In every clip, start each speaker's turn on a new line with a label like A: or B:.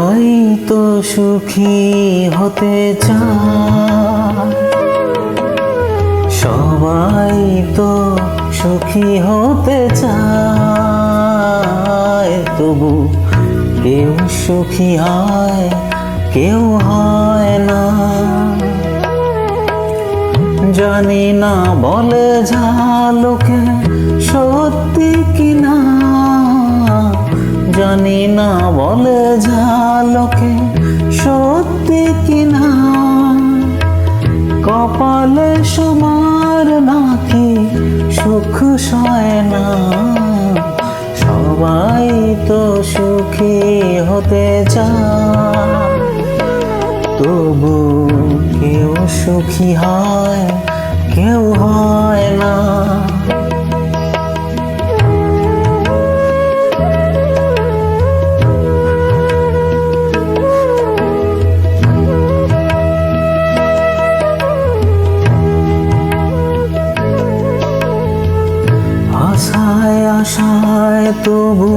A: সবাই তো সুখী হতে চায়, সবাই তো সুখী হতে চায়, তবু কেউ সুখী হয় কেউ হয় না। জানি না বলে যা লোকে সত্যি কিনা, জানি না বলে যা লোকে সত্যি কিনা, কপালে সবার নাকি সুখ সয় না। সবাই তো সুখী হতে চায়, তবু কেউ সুখী হয় কেউ হয় না। আশায় আশায় তবু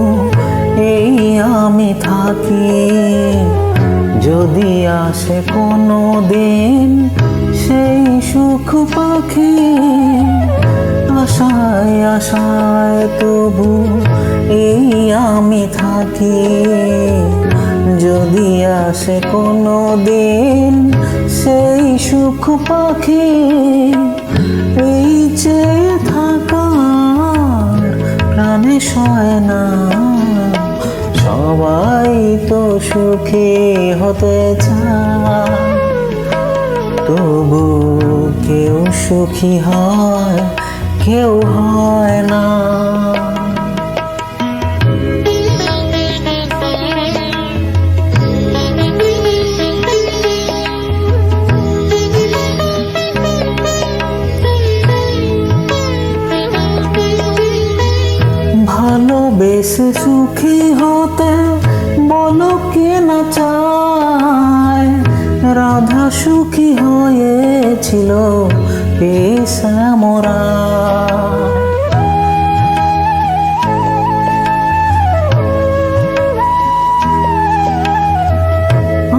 A: এই আমি থাকি, যদি আসে কোনো দিন সেই সুখ পাখি। আশায় আশায় তবু এই আমি থাকি, যদি আসে কোনো দিন সেই সুখ পাখি। এই চেয়ে থাকার প্রাণে সয় না, সবাই তো সুখী হতে চায়, তবু কেউ সুখী হয় কেউ হয় না। ভালোবেসে সুখী হতে বলো কে না চায়, রাধা সুখী হয়েছিল শ্যামরা।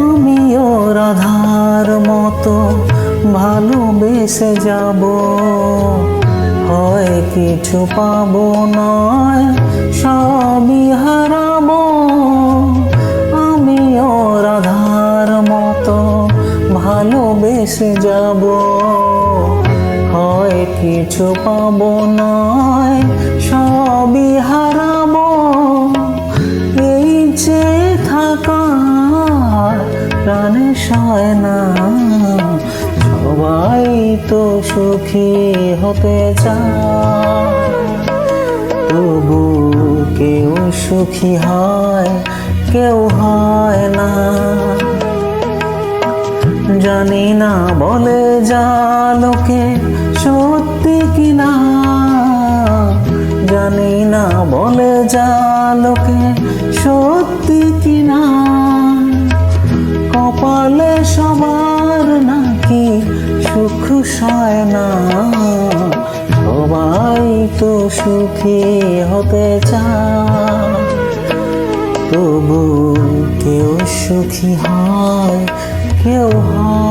A: আমিও রাধার মতো ভালোবেসে যাব, হয় কিছু পাবো নয় সবই হারাবো। আমিও রাধার মতো ভালোবেসে যাব, হয় কিছু পাবো নয় সবই হারাবো। এই যে থাকার প্রাণে সয় না, সবাই তো সুখী হতে চায়, তবু কেউ সুখী হয় কেউ হয় না। জানি না বলে যা লোকে সত্যি কিনা, জানি না বলে যা লোকে সত্যি কিনা, কপালে সবার নাকি সুখ সয় না। সবাই তো সুখী হতে চায়, তবু কেউ সুখী হয় কেউ হয়